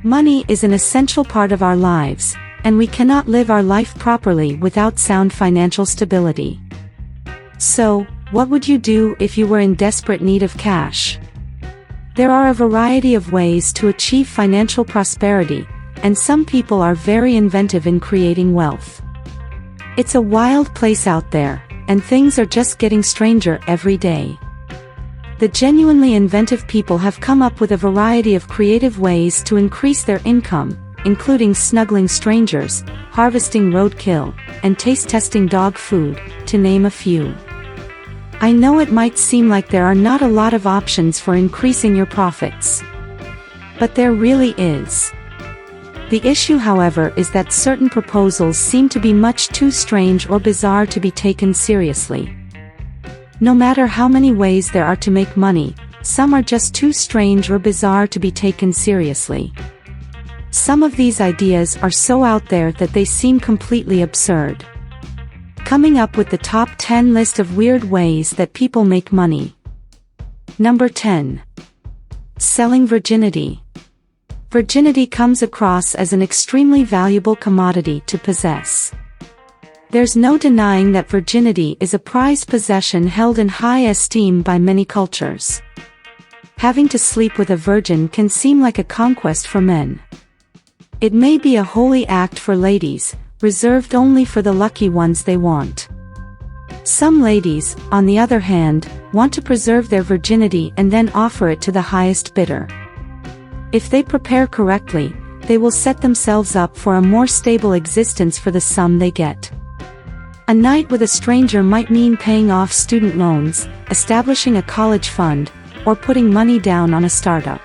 Money is an essential part of our lives, and we cannot live our life properly without sound financial stability. So, what would you do if you were in desperate need of cash? There are a variety of ways to achieve financial prosperity, and some people are very inventive in creating wealth. It's a wild place out there, and things are just getting stranger every day. The genuinely inventive people have come up with a variety of creative ways to increase their income, including snuggling strangers, harvesting roadkill, and taste-testing dog food, to name a few. I know it might seem like there are not a lot of options for increasing your profits. But there really is. The issue, however, is that certain proposals seem to be much too strange or bizarre to be taken seriously. No matter how many ways there are to make money, some are just too strange or bizarre to be taken seriously. Some of these ideas are so out there that they seem completely absurd. Coming up with the top 10 list of weird ways that people make money. Number 10. Selling virginity. Virginity comes across as an extremely valuable commodity to possess. There's no denying that virginity is a prized possession held in high esteem by many cultures. Having to sleep with a virgin can seem like a conquest for men. It may be a holy act for ladies, reserved only for the lucky ones they want. Some ladies, on the other hand, want to preserve their virginity and then offer it to the highest bidder. If they prepare correctly, they will set themselves up for a more stable existence for the sum they get. A night with a stranger might mean paying off student loans, establishing a college fund, or putting money down on a startup.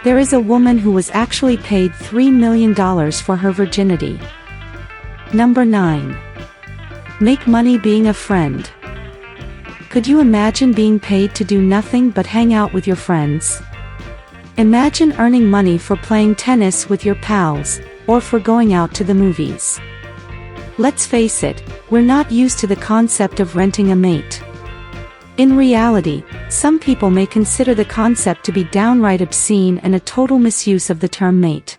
There is a woman who was actually paid $3 million for her virginity. Number 9. Make money being a friend. Could you imagine being paid to do nothing but hang out with your friends? Imagine earning money for playing tennis with your pals, or for going out to the movies. Let's face it, we're not used to the concept of renting a mate. In reality, some people may consider the concept to be downright obscene and a total misuse of the term mate.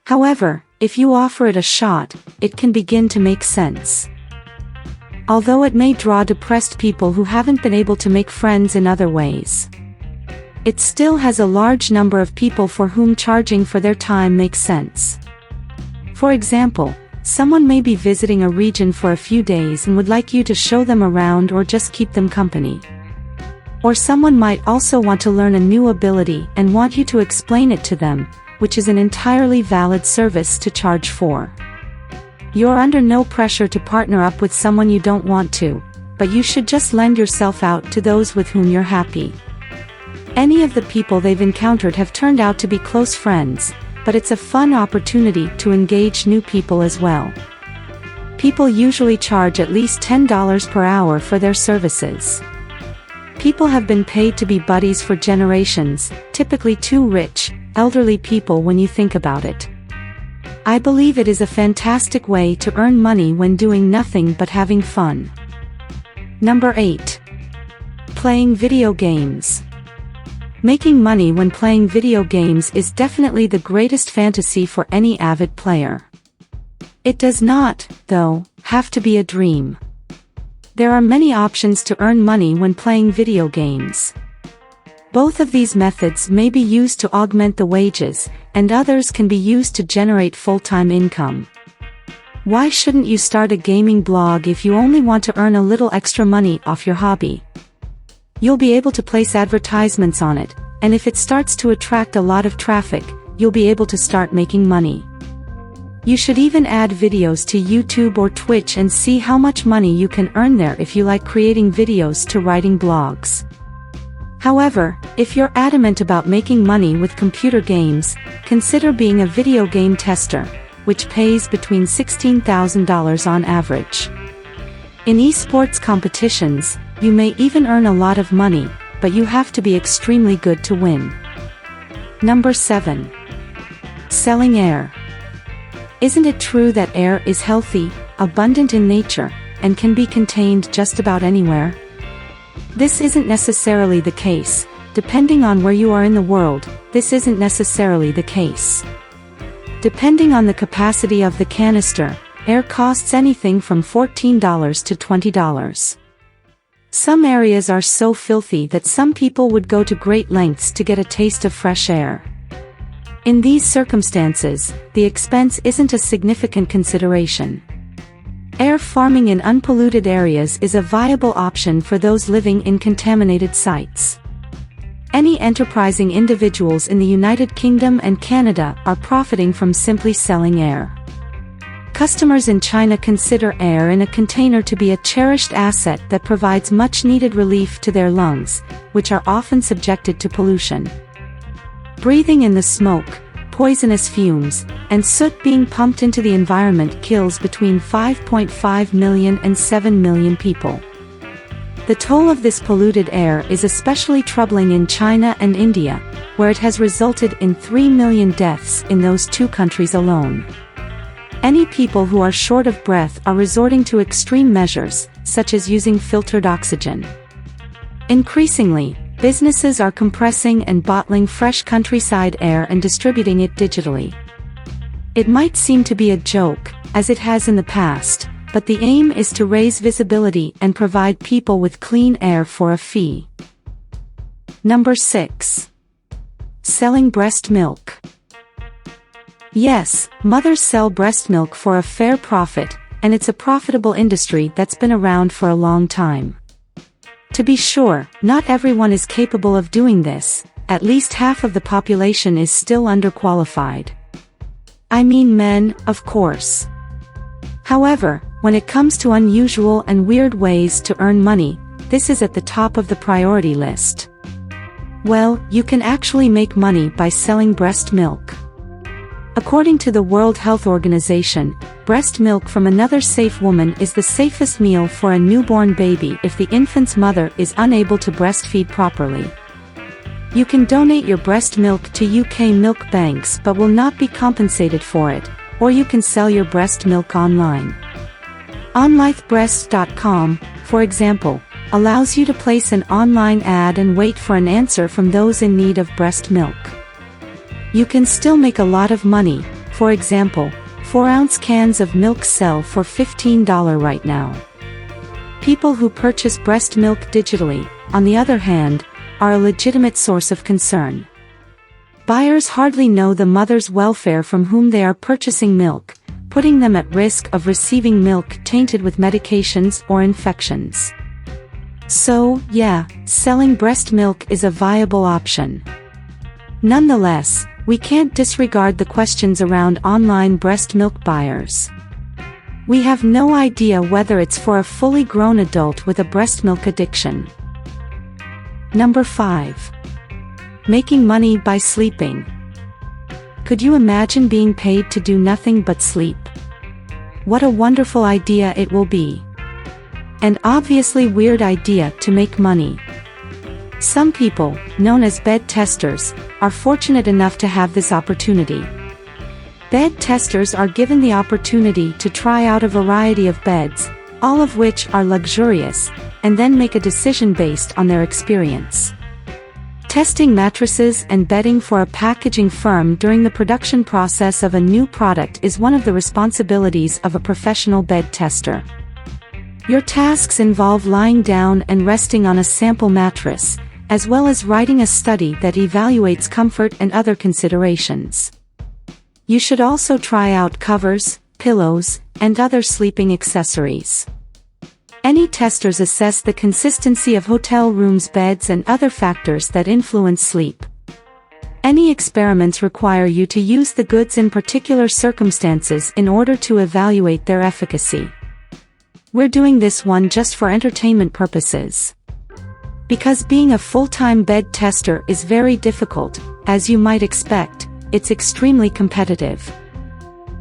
However, if you offer it a shot, it can begin to make sense. Although it may draw depressed people who haven't been able to make friends in other ways, it still has a large number of people for whom charging for their time makes sense. For example, someone may be visiting a region for a few days and would like you to show them around or just keep them company. Or someone might also want to learn a new ability and want you to explain it to them, which is an entirely valid service to charge for. You're under no pressure to partner up with someone you don't want to, but you should just lend yourself out to those with whom you're happy. Any of the people they've encountered have turned out to be close friends, but it's a fun opportunity to engage new people as well. People usually charge at least $10 per hour for their services. People have been paid to be buddies for generations, typically two rich, elderly people when you think about it. I believe it is a fantastic way to earn money when doing nothing but having fun. Number 8. Playing video games. Making money when playing video games is definitely the greatest fantasy for any avid player. It does not, though, have to be a dream. There are many options to earn money when playing video games. Both of these methods may be used to augment the wages, and others can be used to generate full-time income. Why shouldn't you start a gaming blog if you only want to earn a little extra money off your hobby? You'll be able to place advertisements on it, and if it starts to attract a lot of traffic, you'll be able to start making money. You should even add videos to YouTube or Twitch and see how much money you can earn there if you like creating videos to writing blogs. However, if you're adamant about making money with computer games, consider being a video game tester, which pays between $16,000 on average. In esports competitions, you may even earn a lot of money, but you have to be extremely good to win. Number 7. Selling air. Isn't it true that air is healthy, abundant in nature, and can be contained just about anywhere? This isn't necessarily the case, depending on where you are in the world, this isn't necessarily the case. Depending on the capacity of the canister, air costs anything from $14 to $20. Some areas are so filthy that some people would go to great lengths to get a taste of fresh air. In these circumstances, the expense isn't a significant consideration. Air farming in unpolluted areas is a viable option for those living in contaminated sites. Any enterprising individuals in the United Kingdom and Canada are profiting from simply selling air. Customers in China consider air in a container to be a cherished asset that provides much-needed relief to their lungs, which are often subjected to pollution. Breathing in the smoke, poisonous fumes, and soot being pumped into the environment kills between 5.5 million and 7 million people. The toll of this polluted air is especially troubling in China and India, where it has resulted in 3 million deaths in those two countries alone. Any people who are short of breath are resorting to extreme measures, such as using filtered oxygen. Increasingly, businesses are compressing and bottling fresh countryside air and distributing it digitally. It might seem to be a joke, as it has in the past, but the aim is to raise visibility and provide people with clean air for a fee. Number 6. Selling breast milk. Yes, mothers sell breast milk for a fair profit, and it's a profitable industry that's been around for a long time. To be sure, not everyone is capable of doing this, at least half of the population is still underqualified. I mean men, of course. However, when it comes to unusual and weird ways to earn money, this is at the top of the priority list. Well, you can actually make money by selling breast milk. According to the World Health Organization, breast milk from another safe woman is the safest meal for a newborn baby if the infant's mother is unable to breastfeed properly. You can donate your breast milk to UK milk banks but will not be compensated for it, or you can sell your breast milk online. OnLifeBreast.com, for example, allows you to place an online ad and wait for an answer from those in need of breast milk. You can still make a lot of money. For example, 4-ounce cans of milk sell for $15 right now. People who purchase breast milk digitally, on the other hand, are a legitimate source of concern. Buyers hardly know the mother's welfare from whom they are purchasing milk, putting them at risk of receiving milk tainted with medications or infections. So, yeah, selling breast milk is a viable option. Nonetheless, we can't disregard the questions around online breast milk buyers. We have no idea whether it's for a fully grown adult with a breast milk addiction. Number 5. Making money by sleeping. Could you imagine being paid to do nothing but sleep? What a wonderful idea it will be. An obviously weird idea to make money. Some people, known as bed testers, are fortunate enough to have this opportunity. Bed testers are given the opportunity to try out a variety of beds, all of which are luxurious, and then make a decision based on their experience. Testing mattresses and bedding for a packaging firm during the production process of a new product is one of the responsibilities of a professional bed tester. Your tasks involve lying down and resting on a sample mattress, as well as writing a study that evaluates comfort and other considerations. You should also try out covers, pillows, and other sleeping accessories. Any testers assess the consistency of hotel rooms' beds and other factors that influence sleep. Any experiments require you to use the goods in particular circumstances in order to evaluate their efficacy. We're doing this one just for entertainment purposes. Because being a full-time bed tester is very difficult, as you might expect, it's extremely competitive.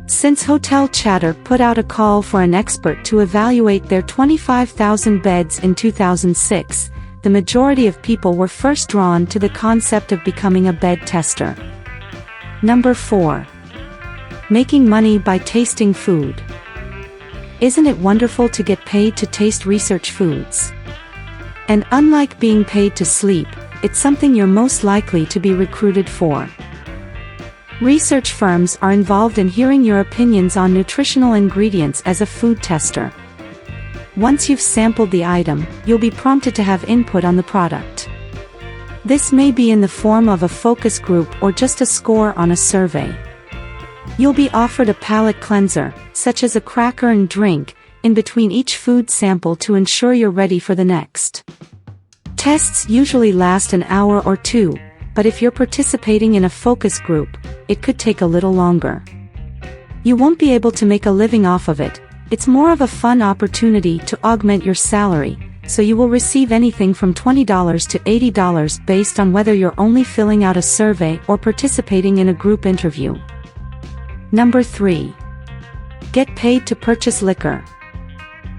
Since Hotel Chatter put out a call for an expert to evaluate their 25,000 beds in 2006, the majority of people were first drawn to the concept of becoming a bed tester. Number 4. Making money by tasting food. Isn't it wonderful to get paid to taste research foods? And unlike being paid to sleep, it's something you're most likely to be recruited for. Research firms are involved in hearing your opinions on nutritional ingredients as a food tester. Once you've sampled the item, you'll be prompted to have input on the product. This may be in the form of a focus group or just a score on a survey. You'll be offered a palate cleanser, such as a cracker and drink, in between each food sample to ensure you're ready for the next. Tests usually last an hour or two, but if you're participating in a focus group, it could take a little longer. You won't be able to make a living off of it. It's more of a fun opportunity to augment your salary, so you will receive anything from $20 to $80 based on whether you're only filling out a survey or participating in a group interview. Number 3. Get paid to purchase liquor.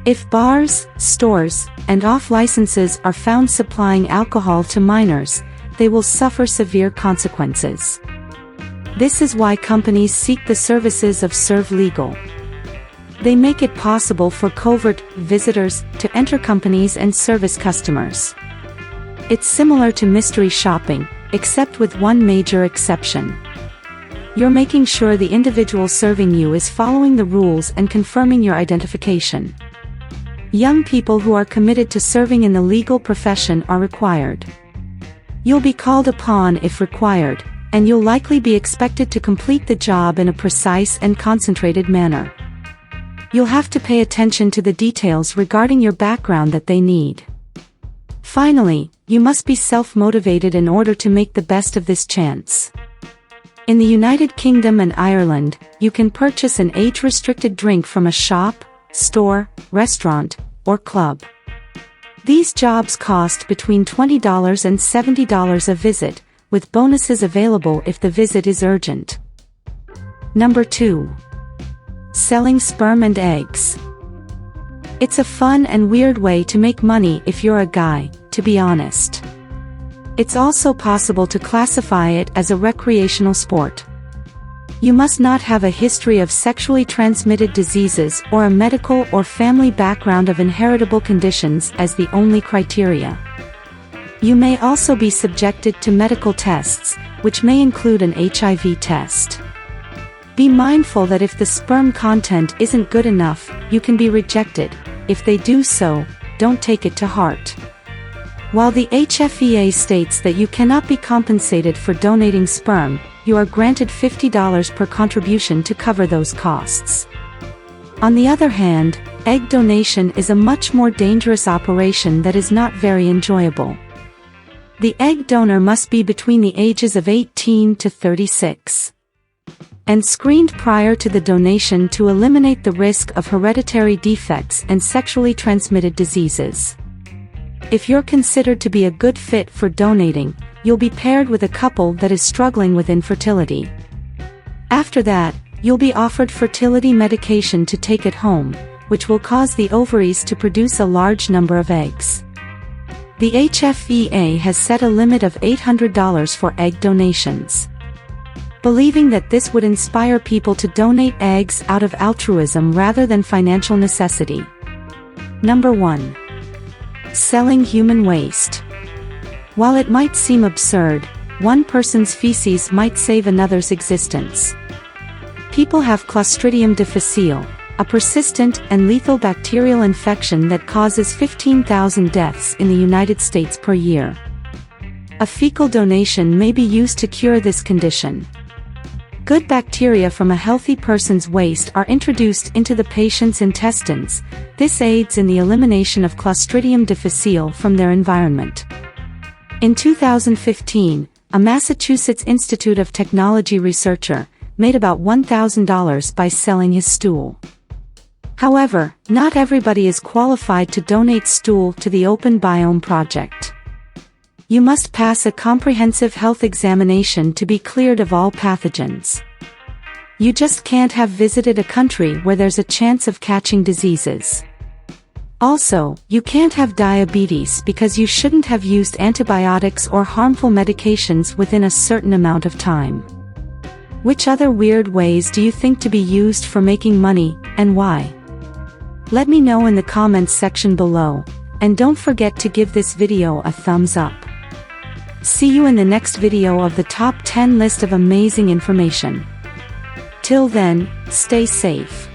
If bars, stores, and off-licenses are found supplying alcohol to minors, they will suffer severe consequences. This is why companies seek the services of Serve Legal. They make it possible for covert visitors to enter companies and service customers. It's similar to mystery shopping, except with one major exception. You're making sure the individual serving you is following the rules and confirming your identification. Young people who are committed to serving in the legal profession are required. You'll be called upon if required, and you'll likely be expected to complete the job in a precise and concentrated manner. You'll have to pay attention to the details regarding your background that they need. Finally, you must be self-motivated in order to make the best of this chance. In the United Kingdom and Ireland, you can purchase an age-restricted drink from a shop, store, restaurant, or club. These jobs cost between $20 and $70 a visit, with bonuses available if the visit is urgent. Number 2. Selling sperm and eggs. It's a fun and weird way to make money if you're a guy, to be honest. It's also possible to classify it as a recreational sport. You must not have a history of sexually transmitted diseases or a medical or family background of inheritable conditions as the only criteria. You may also be subjected to medical tests, which may include an HIV test. Be mindful that if the sperm content isn't good enough, you can be rejected. If they do so, don't take it to heart. While the HFEA states that you cannot be compensated for donating sperm, you are granted $50 per contribution to cover those costs. On the other hand, egg donation is a much more dangerous operation that is not very enjoyable. The egg donor must be between the ages of 18 to 36. And screened prior to the donation to eliminate the risk of hereditary defects and sexually transmitted diseases. If you're considered to be a good fit for donating, you'll be paired with a couple that is struggling with infertility. After that, you'll be offered fertility medication to take at home, which will cause the ovaries to produce a large number of eggs. The HFEA has set a limit of $800 for egg donations. Believing that this would inspire people to donate eggs out of altruism rather than financial necessity. Number 1. Selling human waste. While it might seem absurd, one person's feces might save another's existence. People have Clostridium difficile, a persistent and lethal bacterial infection that causes 15,000 deaths in the United States per year. A fecal donation may be used to cure this condition. Good bacteria from a healthy person's waste are introduced into the patient's intestines. This aids in the elimination of Clostridium difficile from their environment. In 2015, a Massachusetts Institute of Technology researcher made about $1,000 by selling his stool. However, not everybody is qualified to donate stool to the Open Biome Project. You must pass a comprehensive health examination to be cleared of all pathogens. You just can't have visited a country where there's a chance of catching diseases. Also, you can't have diabetes because you shouldn't have used antibiotics or harmful medications within a certain amount of time. Which other weird ways do you think to be used for making money, and why? Let me know in the comments section below, and don't forget to give this video a thumbs up. See you in the next video of the top 10 list of amazing information. Till then, stay safe.